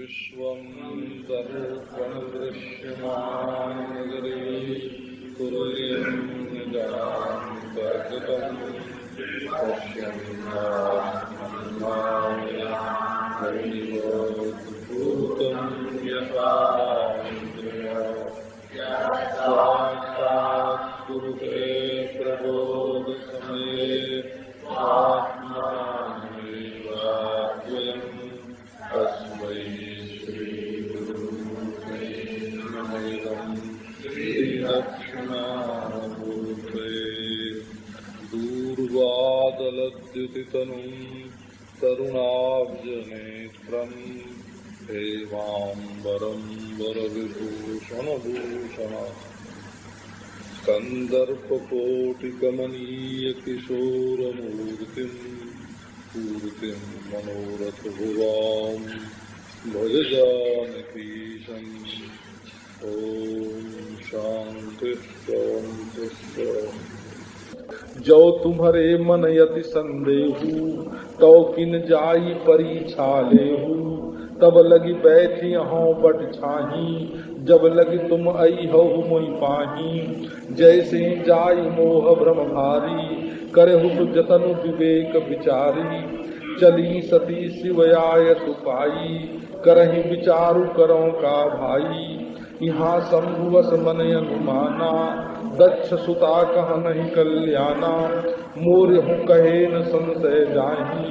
विश्वं सर्वं दृश्यमाननगरे कुर्यं निजान्तर्गतं पश्यन्नात्मन्मायभूतं साक्षात् कुरुते प्रबोधसमये आत्मानमेवाद्वयम् तस्मै श्रीगुरुवे नमः। श्रीदक्षिणामूर्ते दूर्वादलद्युतितनुं तरुणाब्जनेत्रम् हेमाम्बरं वरविभूषणभूषण कन्दर्पकोटिकमनीयकिशोरमूर्तिम् पूर्तिं मनोरथभुवां भज जानकीशम्। ॐ शान्ति शान्ति शान्ति। जो तुम्हारे मन यति संदेहु तो किन जाई परीक्षा लेहु। तब लगी बैठी हूँ बट छाही जब लगी तुम आई हो मोई पाही। जैसे जाई मोह भ्रम भारी करहु जतनु विवेक विचारी। चली सती शिवयाय सुपाई करहि विचारु करो का भाई। यहाँ शंभुवस मन अनुमाना दक्ष सुता कह नहीं कल्याणा। मोर हूँ कहे न संशय जाही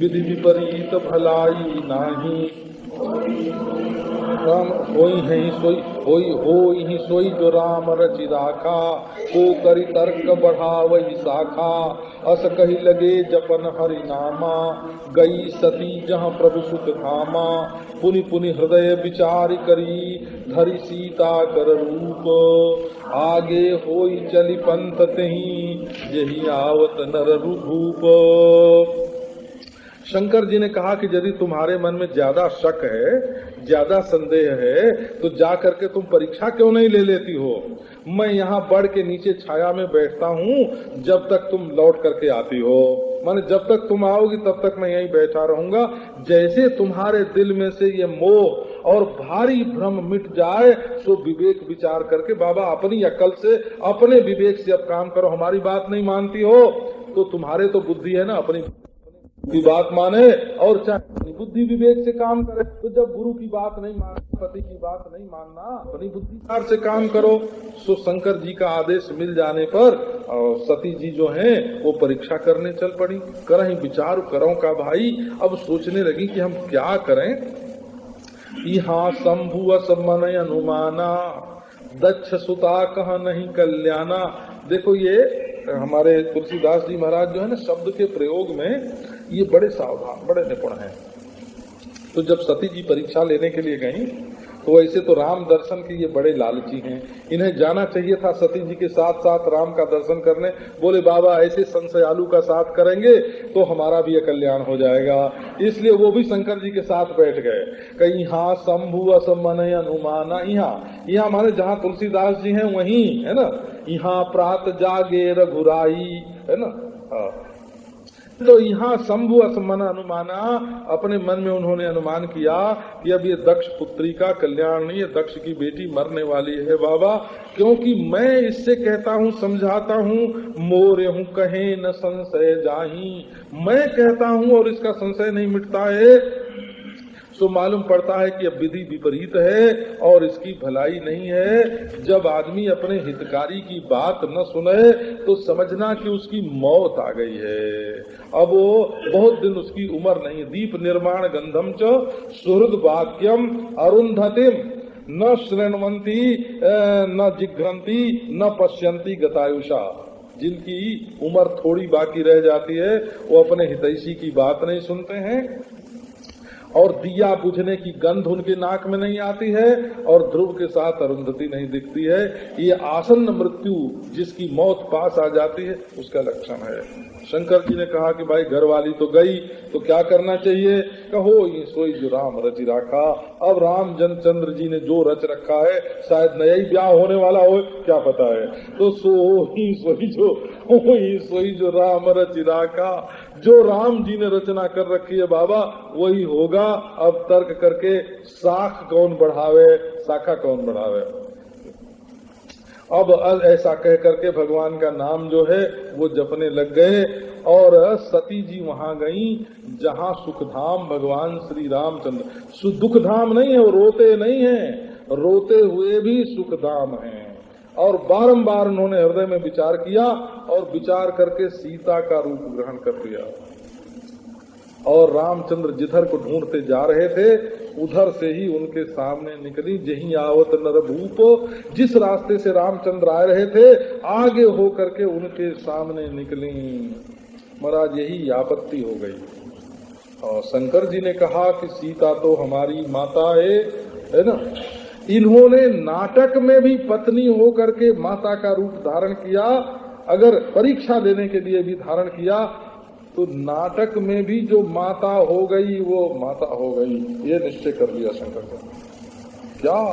विधि विपरीत भलाई नाही। राम होई है होई सोई जो राम रचि राखा। को करी तर्क बढ़ावई शाखा अस कही लगे जपन हरि नामा। गई सती जहाँ प्रभु सुख धामा पुनि पुनि हृदय विचार करी धरि सीता कर रूप। आगे होई चली पंथ तही यही आवत नर रूप। शंकर जी ने कहा कि यदि तुम्हारे मन में ज्यादा शक है ज्यादा संदेह है तो जा करके तुम परीक्षा क्यों नहीं ले लेती हो। मैं यहाँ बड़ के नीचे छाया में बैठता हूँ जब तक तुम लौट करके आती हो। माने जब तक तुम आओगी तब तक मैं यहीं बैठा रहूंगा। जैसे तुम्हारे दिल में से ये मोह और भारी भ्रम मिट जाए सो विवेक विचार करके बाबा अपनी अकल से अपने विवेक से अब काम करो। हमारी बात नहीं मानती हो तो तुम्हारे तो बुद्धि है ना अपनी की बात माने और चाहे बुद्धि विवेक से काम करे। तो जब गुरु की बात नहीं मानना पति की बात नहीं मानना अपनी बुद्धिकार से काम करो। सो शंकर जी का आदेश मिल जाने पर सती जी जो हैं वो परीक्षा करने चल पड़ी। करहीं विचार करो का भाई। अब सोचने लगी कि हम क्या करें। यहाँ शंभु असमनय अनुमाना दक्ष सुता कह नहीं कल्याणा। देखो ये हमारे तुलसीदास जी महाराज जो है ना शब्द के प्रयोग में ये बड़े सावधान बड़े निपुण हैं। तो जब सती जी परीक्षा लेने के लिए गईं तो ऐसे तो राम दर्शन के ये बड़े लालची हैं। इन्हें जाना चाहिए था सती जी के साथ साथ राम का दर्शन करने। बोले बाबा ऐसे संशयालु का साथ करेंगे तो हमारा भी कल्याण हो जाएगा। इसलिए वो भी शंकर जी के साथ बैठ गए। कहीं यहाँ शंभु असमनय अनुमाना। यहाँ माने जहाँ तुलसीदास जी हैं वहीं है ना। यहाँ प्रात जागे रघुराई है ना। तो यहाँ शंभु असमन अनुमाना अपने मन में उन्होंने अनुमान किया कि अब ये दक्ष पुत्री का कल्याण नहीं है। दक्ष की बेटी मरने वाली है बाबा। क्योंकि मैं इससे कहता हूँ समझाता हूँ मोरे हूँ कहे न संशय जाही। मैं कहता हूँ और इसका संशय नहीं मिटता है तो मालूम पड़ता है कि अब विधि विपरीत है और इसकी भलाई नहीं है। जब आदमी अपने हितकारी की बात न सुने तो समझना कि उसकी मौत आ गई है। अब वो बहुत दिन उसकी उम्र नहीं। दीप निर्माण गंधम च सुहृद वाक्यम अरुंधतिम न श्रृण्वन्ति न जिघ्रन्ति न पश्यन्ति गतायुषा। जिनकी उम्र थोड़ी बाकी रह जाती है वो अपने हितैषी की बात नहीं सुनते हैं और दिया बुझने की गंध उनके नाक में नहीं आती है और ध्रुव के साथ अरुंधति नहीं दिखती है। ये आसन्न मृत्यु जिसकी मौत पास आ जाती है उसका लक्षण है। शंकर जी ने कहा कि भाई घरवाली तो गई तो क्या करना चाहिए। कहो ये सोई जो राम रचि राखा। अब राम चंद्र जी ने जो रच रखा है शायद नया ही ब्याह होने वाला हो क्या पता है। तो सोई जो राम रचि राखा जो राम जी ने रचना कर रखी है बाबा वही होगा। अब तर्क करके शाख कौन बढ़ावे, शाखा कौन बढ़ावे। अब ऐसा कह करके भगवान का नाम जो है वो जपने लग गए। और सती जी वहां गई जहां सुखधाम भगवान श्री रामचंद्र, दुखधाम नहीं है, वो रोते नहीं है, रोते हुए भी सुखधाम हैं। और बारंबार उन्होंने हृदय में विचार किया और विचार करके सीता का रूप ग्रहण कर लिया। और रामचंद्र जिधर को ढूंढते जा रहे थे उधर से ही उनके सामने निकली। जहीं आवत नरभूप, जिस रास्ते से रामचंद्र आ रहे थे आगे हो करके उनके सामने निकली। महाराज यही आपत्ति हो गई। और शंकर जी ने कहा कि सीता तो हमारी माता है ना। इन्होंने नाटक में भी पत्नी हो करके माता का रूप धारण किया। अगर परीक्षा लेने के लिए भी धारण किया तो नाटक में भी जो माता हो गई वो माता हो गई, ये निश्चय कर लिया शंकर ने। क्या